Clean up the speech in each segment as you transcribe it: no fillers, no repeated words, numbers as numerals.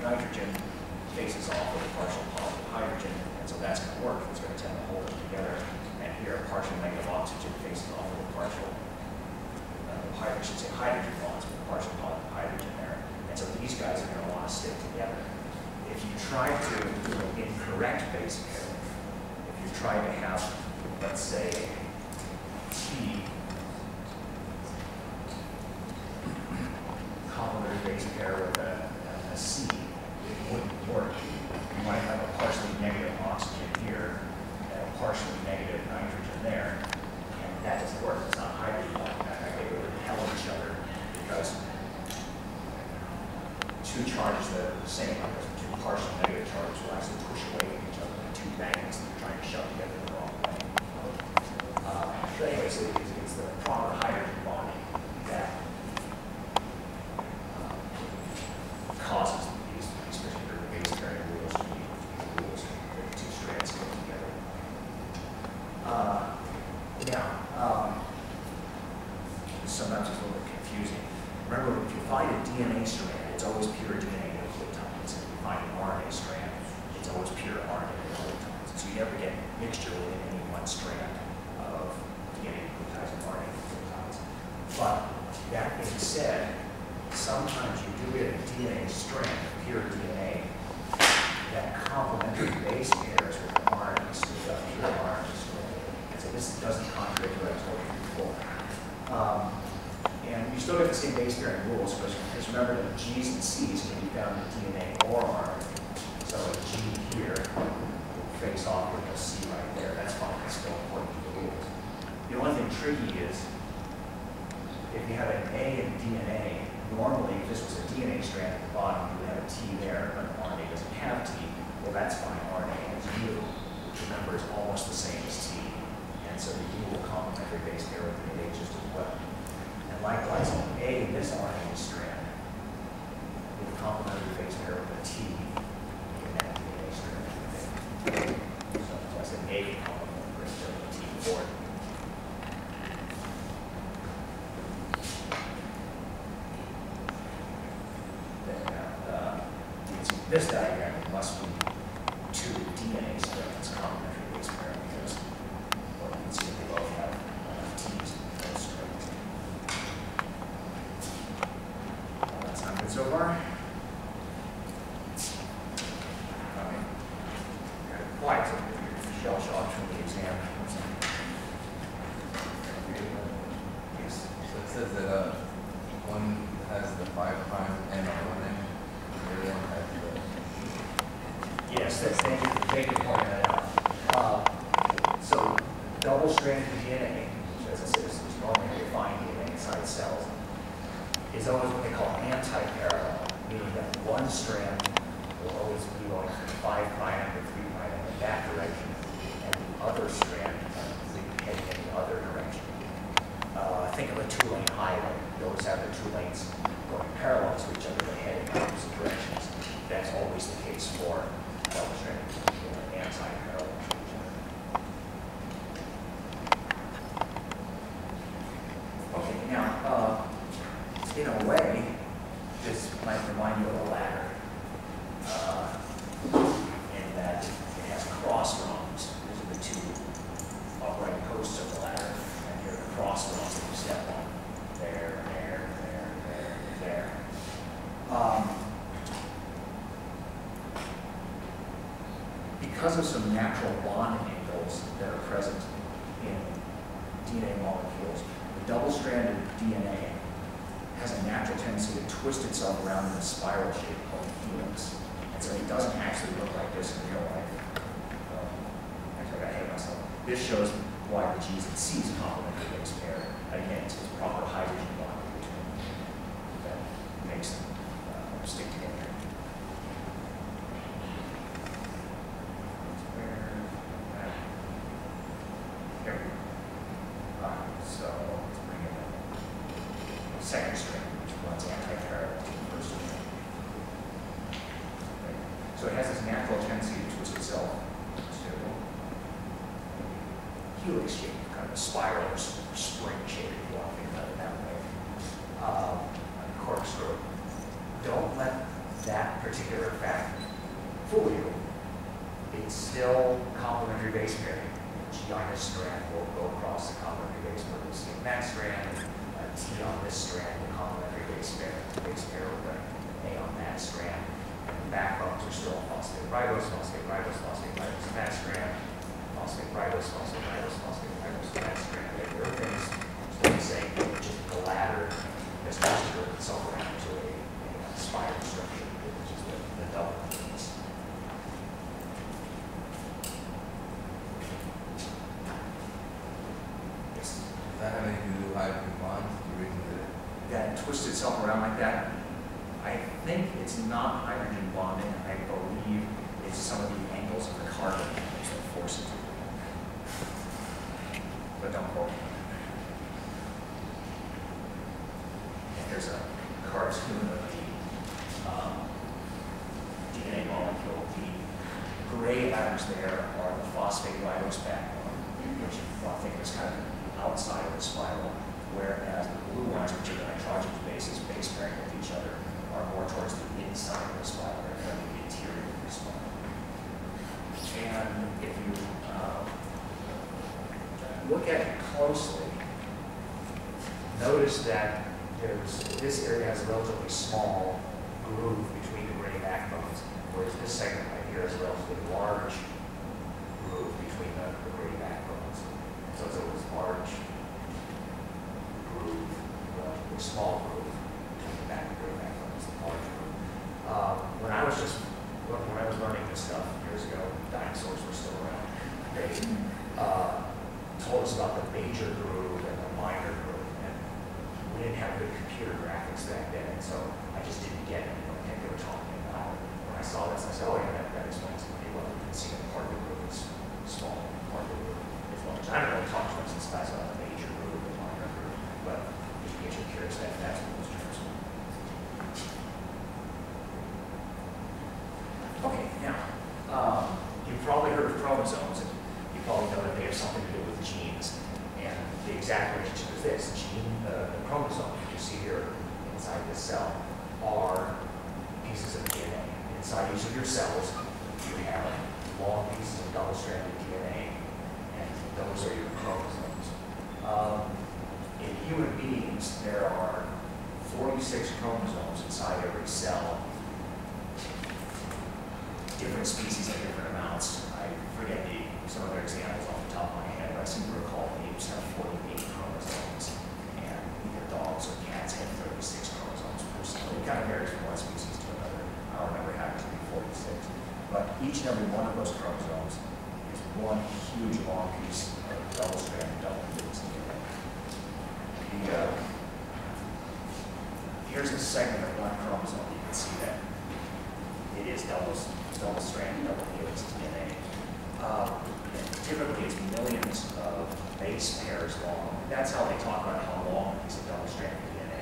nitrogen faces off with a partial positive hydrogen, and so that's going to work. It's going to tend to hold them together. And here, a partial negative oxygen faces off with a partial, I should say hydrogen bonds with a partial positive hydrogen there. And so these guys are going to want to stick together. If you try to do an incorrect base pair, if you try to have, let's say, T complementary base pair with a C, it wouldn't work. You might have a partially negative oxygen here and a partially negative nitrogen there, and that doesn't work. It's not hydrogen bond. In fact, they would repel each other because two charges that are the same, because two partial negative charges will actually push away from each other, like two magnets that you're trying to shove together the wrong way. But anyways, it's the proper hydrogen bonding that causes these particular base pairing rules to be rules where two strands go together. Sometimes it's a little bit confusing. Remember, if you find a DNA strand, it's always pure DNA nucleotides. If you find an RNA strand, it's always pure RNA nucleotides. So you never get mixture within any one strand of DNA nucleotides and RNA nucleotides. But that being said, sometimes you do get a DNA strand, pure DNA, that complementary base pairs with the RNA, so you've got pure RNA strand. And so this doesn't contradict what I told you before. And you still get the same base pairing rules, because remember that G's and C's can be found in DNA or RNA. So a G here will face off with a C right there. That's fine. It's still according to the rules. The only thing tricky is if you have an A in DNA, normally if this was a DNA strand at the bottom, you would have a T there, but RNA doesn't have T. Well, that's fine. RNA has U, which remember is almost the same as T. And so the U will complementary base pair with the A just as well. And likewise, an A in this RNA strand will complementary base pair with a T in that DNA strand. So that's an A complementary base pair with a T for it. This diagram must be two DNA strands complementary base pair because, well, you can see that they both have T's in those strands. That's not good so far. Okay. Got it quiet, so you're shell shocked from the exam. Yes. So it says that one has the 5' and on it. Yes, thank you for pointing that out. So double-stranded DNA, which as I said is normally defined DNA inside cells, is always what they call anti-parallel, meaning that one strand will always be going from 5' or 3' in that direction, and the other strand will be heading in the other direction. Think of a two-lane highway. You always have the two lanes going parallel to each other, but heading in opposite directions. That's always the case for double-stranded anti-parallel to each other. Okay, now, in a way, this might remind you of a ladder, in that it has cross rungs. These are the two upright posts of the ladder, and here are the cross rungs that you step on. There, there, there, there, there. Because of some natural bond angles that are present in DNA molecules, the double-stranded DNA has a natural tendency to twist itself around in a spiral shape called helix. And so it doesn't actually look like this in real life. Actually, I got ahead of myself. This shows why the G's and C's complementary base pair. Again, it's this proper hydrogen bond between that makes them stick together. Here we go. So let's bring in the second string, which runs anti-parallel to the first string. Okay. So it has this natural tendency to twist itself to helix shape, kind of a spiral or spring shape, if you want to think about it that way. Corkscrew. Don't let that particular fact fool you, it's still complementary base pairing. G on this strand will go across the complementary base pair. We'll see in that strand, T on this strand, the complementary base pair with an A on that strand. And the backbones are still phosphate ribose, phosphate ribose, phosphate ribose in that strand, phosphate ribose, phosphate ribose, phosphate ribose in that strand. Everything's still the same, just the ladder has twisted itself around to a spiral structure, which is the double piece. Does that have anything to do with hydrogen bonds? The reason That twists itself around like that, I think it's not hydrogen bonding. I believe it's some of the angles of the carbon atoms that force it to. But don't quote me. And there's a cartoon of the DNA molecule. The gray atoms there are the phosphate ribose backbone, which I think is kind of outside of the spiral, whereas the blue ones, which are the nitrogen bases base pairing with each other, are more towards the inside of the spiral, they're the interior of the spiral. And if you look at it closely, notice that this area has a relatively small groove between the gray backbones, whereas this segment right here has a relatively large groove between the gray backbones. So it's a large groove, relatively small groove between the gray backbones, the large groove. When I was learning this stuff years ago, dinosaurs were still around. They told us about the major groove and the minor groove, and we didn't have good computer graphics back then, and so I just didn't get it. I don't think they were talking about it. When I saw this, I said, oh yeah, that explains it pretty well. You can see that part of the groove is small, part of the groove is large. I don't really talk to us since guys about the major groove and minor groove, but if you get your curious, that's what those terms are. Okay, now, you've probably heard of chromosomes, and you probably know that they have something to do with genes. And the exact relationship is this: the chromosomes you see here inside this cell are pieces of DNA. Inside each of your cells, you have long pieces of double-stranded DNA, and those are your chromosomes. In human beings, there are 46 chromosomes inside every cell. Different species have different amounts. I forget some other examples off the top of my head, but I seem to recall apes have 48 chromosomes, and either dogs or cats have 36 chromosomes per cell. It kind of varies from one species to another. I don't remember having to be 46. But each and every one of those chromosomes is one huge long piece of double-stranded double-helix DNA. Here's a segment of one chromosome. You can see that it is double-stranded double-helix DNA. Typically, it's millions of base pairs long. That's how they talk about how long a piece of double-stranded DNA.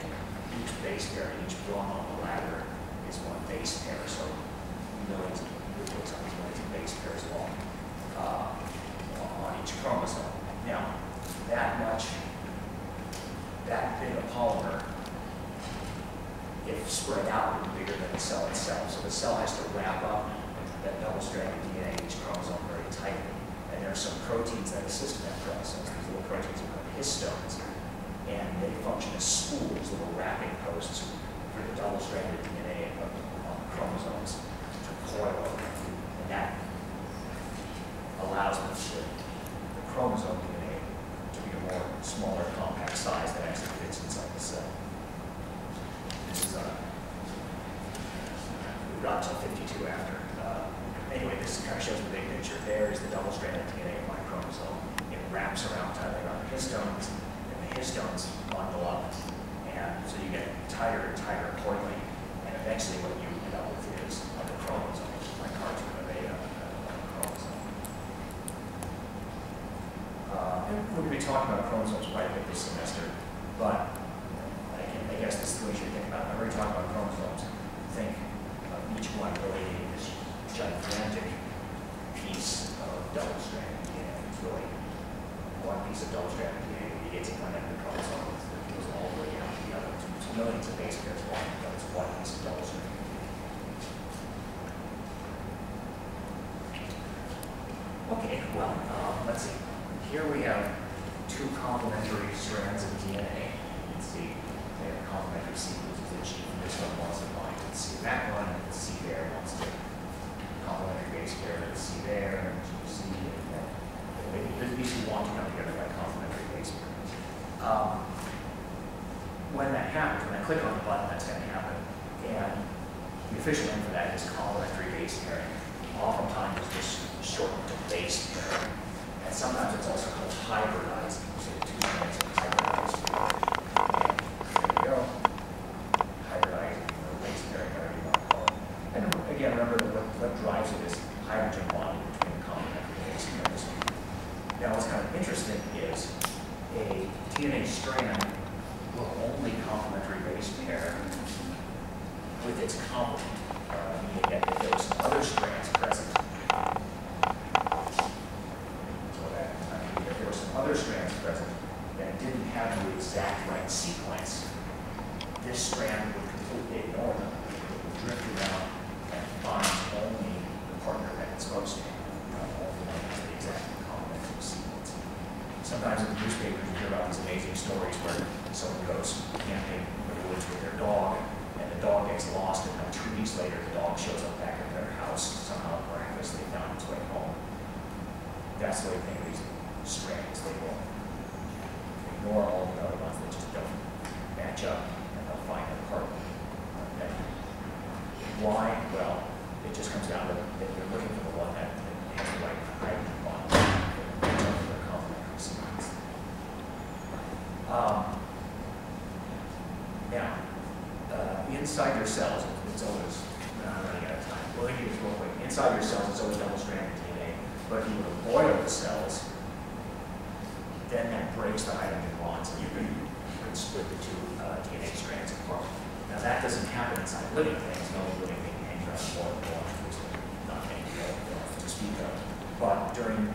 Each base pair, each rung on the ladder is one base pair. So millions of base pairs long on each chromosome. Now, that big of polymer, if spread out, would be bigger than the cell itself. So the cell has to wrap up that double-stranded DNA in each chromosome very tightly. And there are some proteins that assist in that process. These little proteins are called histones, and they function as spools, little wrapping posts for the double-stranded DNA on the chromosomes to coil over. And that allows the chromosome DNA to be a more smaller, compact size that actually fits inside the cell. This is we got to 52 after. Anyway, this kind of shows the big picture. There is the double-stranded DNA of my chromosome. It wraps around tightly around the histones, and the histones bundle up. And so you get tighter and tighter coiling, and eventually what you end up with is like a chromosome, like cartoon of a chromosome. And we're going to be talking about chromosomes quite a bit this semester, but I guess this is the way you should think about it. Whenever you're talking about chromosomes, think of each one relating to this gigantic piece of double-stranded DNA. It's really one piece of double-stranded DNA. You get to one end of the chromosome, it goes all the way out to the other. It's millions of base pairs long, but it's one piece of double-stranded DNA. Well, let's see. Here we have two complementary strands of DNA. You can see they have complementary sequences. The G from this one wants to bind to the C that one, and the C there wants to complementary base pair to the C there, and C, and these two want to come together by complementary base pair. When that happens, when I click on the button, that's going to happen. And the official name for that is complementary base pairing. Oftentimes it's just shortened to base pairing. And sometimes it's also called hybridizing. So the two strands of hybridized. And there you go. Hybridizing or base pairing, whatever you want to call it. And again, remember that what drives it is hydrogen bonding between the complementary base pairs. Now what's kind of interesting is a DNA strand will only complementary base pair with its complement. Meaning that if there were some other strands present, if there were some other strands present that didn't have the exact right sequence, this strand would completely ignore them. It would drift around and find only the partner that it's supposed to, only one that has the exact complementary sequence. Sometimes in the newspapers you hear about these amazing stories where someone goes camping in the woods with their dog, and the dog gets lost, and then 2 weeks later the dog shows up back at their house, somehow miraculously found its way home. That's the way they think of these strands. They will ignore all the other ones that just don't match up, and they'll find a partner. Okay. Why? Well, it just comes down to that you're looking for the one that has the right hydrogen bond for their complementary sequence. Now, inside your cells, it's always, I'm running out of time. Well, let me do this real quick. Inside your cells, it's always double-stranded DNA. But if you were to boil the cells, then that breaks the hydrogen bonds, and you can split the two DNA strands apart. Now, that doesn't happen inside living things. No living thing hangs around more than one. There's not any to speak of. But during